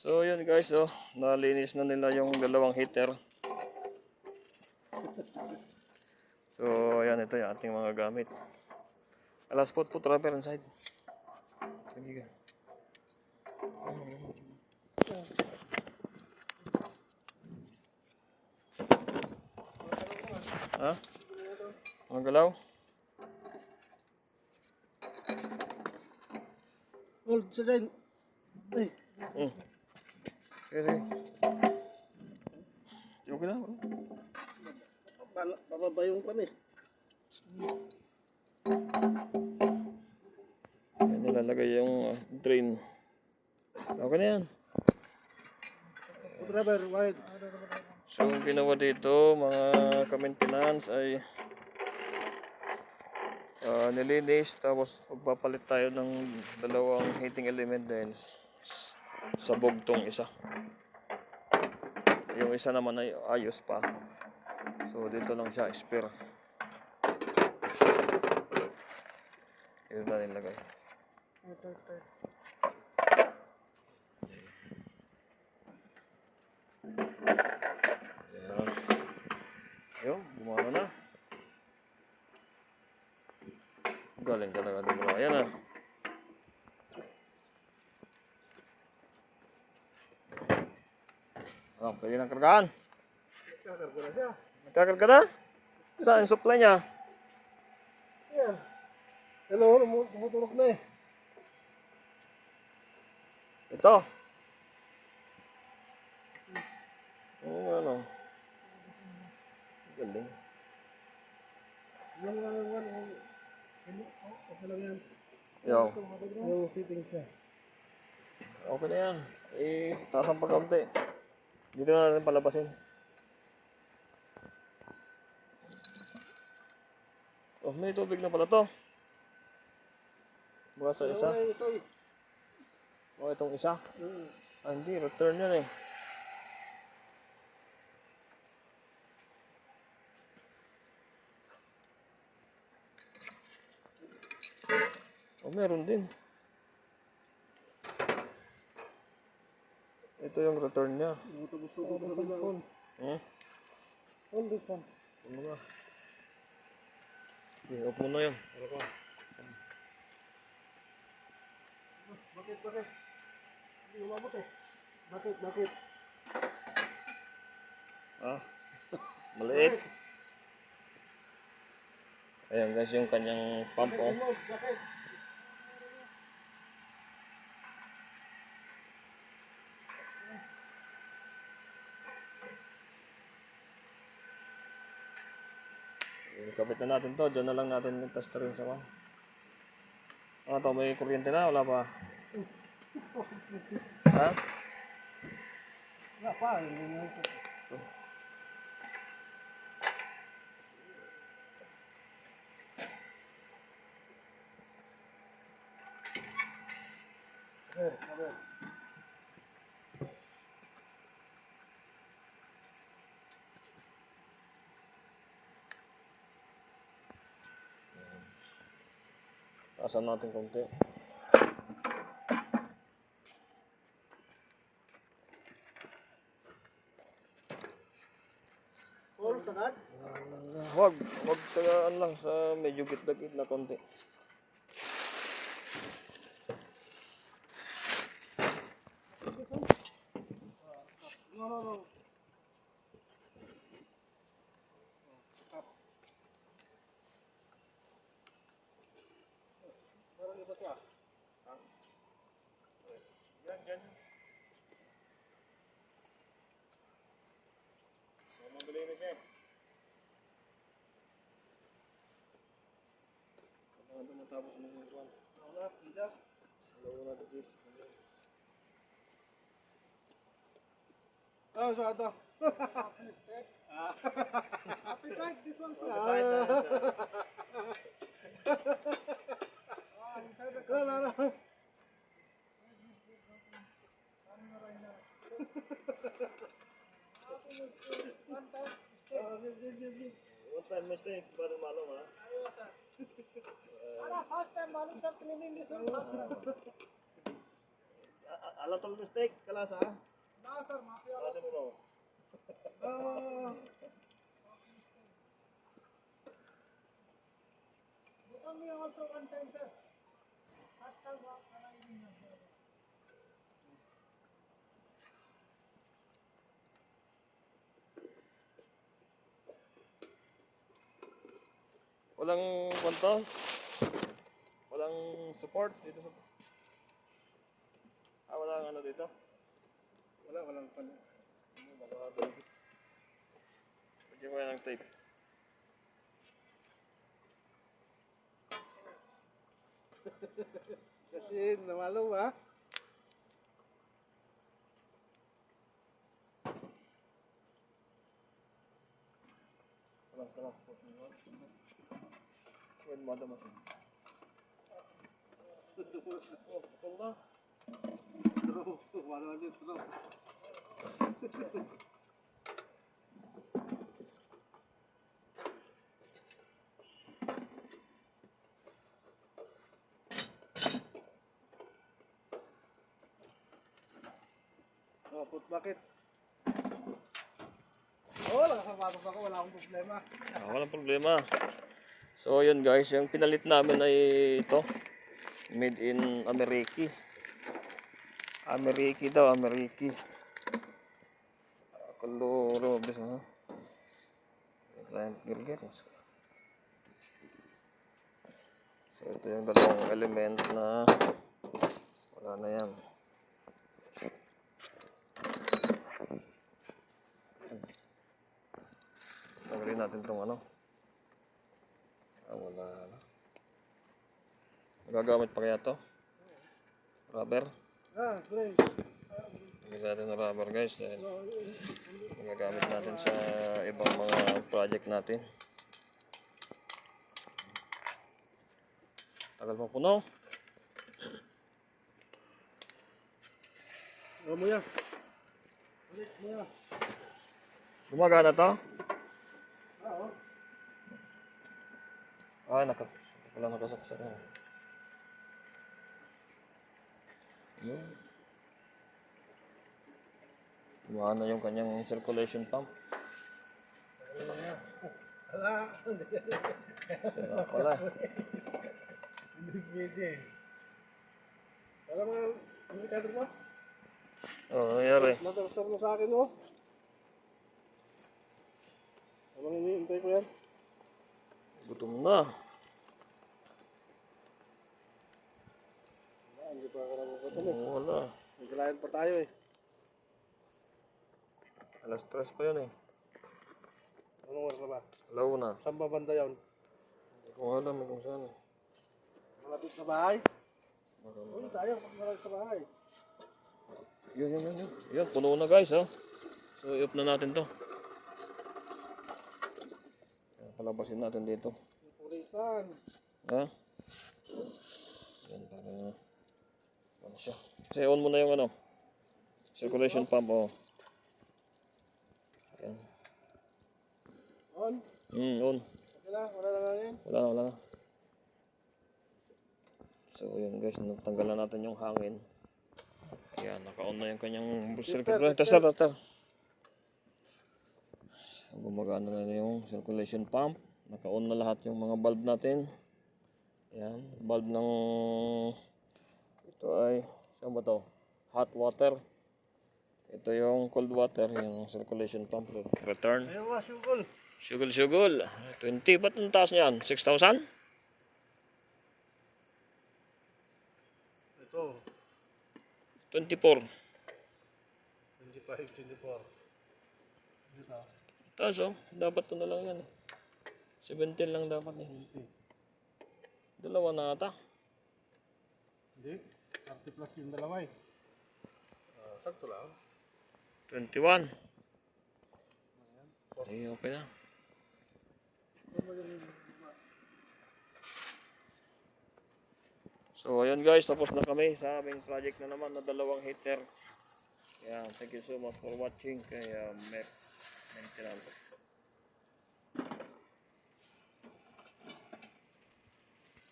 So yun guys, oh, nalinis na nila yung dalawang heater. So ayan, ito yung ating mga gamit. Alas put rubber inside. Sige ka. Ha? Ang galaw? Hold sa din. Ay. Sige, sige. Okay na. Bababa yung pan eh. Yan nilalagay yung drain. Okay na yan. Rubber, wide. So ang ginawa dito mga ka-maintenance ay nilinis, tapos magpapalit tayo ng dalawang heating element dahil sabog tong isa. Yung isa naman ay ayos pa. So dito lang siya spare. Ito na nilagay. Ayun, gumana na. Galing talaga dito. Ayan na. Pwede nang kargaan. Nagkakarga na? Saan yung supply niya? Yan. Hello, tumutulog na eh. Ito. Ano? Galing. Okay lang yan. Yo. Yung sitting siya. Okay na yan. Taas ang pagkaunti. Dito na natin palabasin. Oh, may tubig na pala to. Bukas sa isa. Oh, itong isa. Ah, hindi. Return yan eh. Oh, meron din. Ito yung return niya. Hold this one. Ano ba? Okay, upo na yun. Ano ka? Bakit? Hindi umabot eh. Bakit? Ah, maliit. Ayan guys, yung kanyang pump oh. Bakit? Kapit na natin to. Diyan na lang natin i-test rin sa mga. Ano to, may kuryente na? Wala pa? Ha? Wala pa. Hindi mo ito. Taasan natin konti. Hold sagad. Wag tagaan lang sa medyo gitna-git na konti. No. Parang iba to ah. Yan. Mabili ni Chef. Ano matapos ng mga Wala, tidak. Hello na to please. Ah, sa ito. Happy Pride, this one sir. Wala. One time mistake, baru malum ha. First time मालूम sir cleaning this one first time. Alatong mistake, kalasa. No, sir, mafia. Kalasa bro. This one me also one time, sir. First time, when I did this, sir. Walang kwento. Walang support dito sa... walang ano dito. Walang pan. Pwede mo yan ng tape. Kasi namalo ha. Walang support nyo. Pwede mo damas. Oh, putol na. Wala din ito. Oh, put bucket. Oh, nakasapatos ako, wala akong problema. Walang problema. So yun guys, yung pinalit namin ay ito. Made in Ameriki. Ameriki daw, Ameriki. Kaloro, bisa ha. Client Gilgir. So ito yung dalawang element na wala na yan. Tanggalin natin itong ano. Wala na. Magagamit pa kaya to? Rubber? Ah, great. Gamit natin ng rubber guys. Dahil magagamit natin sa ibang mga project natin. Tagal pa puno. Ano mo yan? Ulit mo yan. Gumagana to? Oo. Ah, wala nakasaksak na. Yun. Gumana yung kanyang circulation pump. Wala. Sira pala. Hindi pwede. Alam mo, indikator mo? Oo, nangyari. Natarasar mo sa akin mo. Habang iniintay ko yan. Gutom na. Hindi pa ako nabukutan eh. Wala. Nagkalayan pa tayo eh. Alas 3 pa yun eh. Anong oras na ba? Alaw na. Saan ba banda yun? Hindi ko alam kung saan. Malapit sa bahay? Uy, tayo. Malapit sa bahay. Yun. Yun, puno na guys oh. So i-off na natin to. Palabasin natin dito. Pulisan. Ha? Yan para ano siya. Kasi on mo na yung ano. Circulation pump oh. Yan. On. On. Okay na, wala na yan. Wala na. So yun guys, natanggalan natin yung hangin. Ayan, naka-on na yung kanyang circulation. Tester. Gumagana na yung circulation pump. Naka-on na lahat yung mga bulb natin. Ayan, bulb ng ito ay saan ba to? Hot water. Ito yung cold water, yung circulation pump return. Ayun nga, sugol. Sugol. 20, ba't ang taas niyan? 6,000? Ito. 24. 25, 24. Dito. Taas oh, dapat ito na lang yan. 17 lang dapat eh. 20. Dalawa na ata. Hindi. 30 plus yung dalawa eh. Sakto lang. 21. Ay, okay na. So, ayun guys, tapos na kami sa aming project na naman na dalawang heater. Yan, thank you so much for watching kay Maintenance.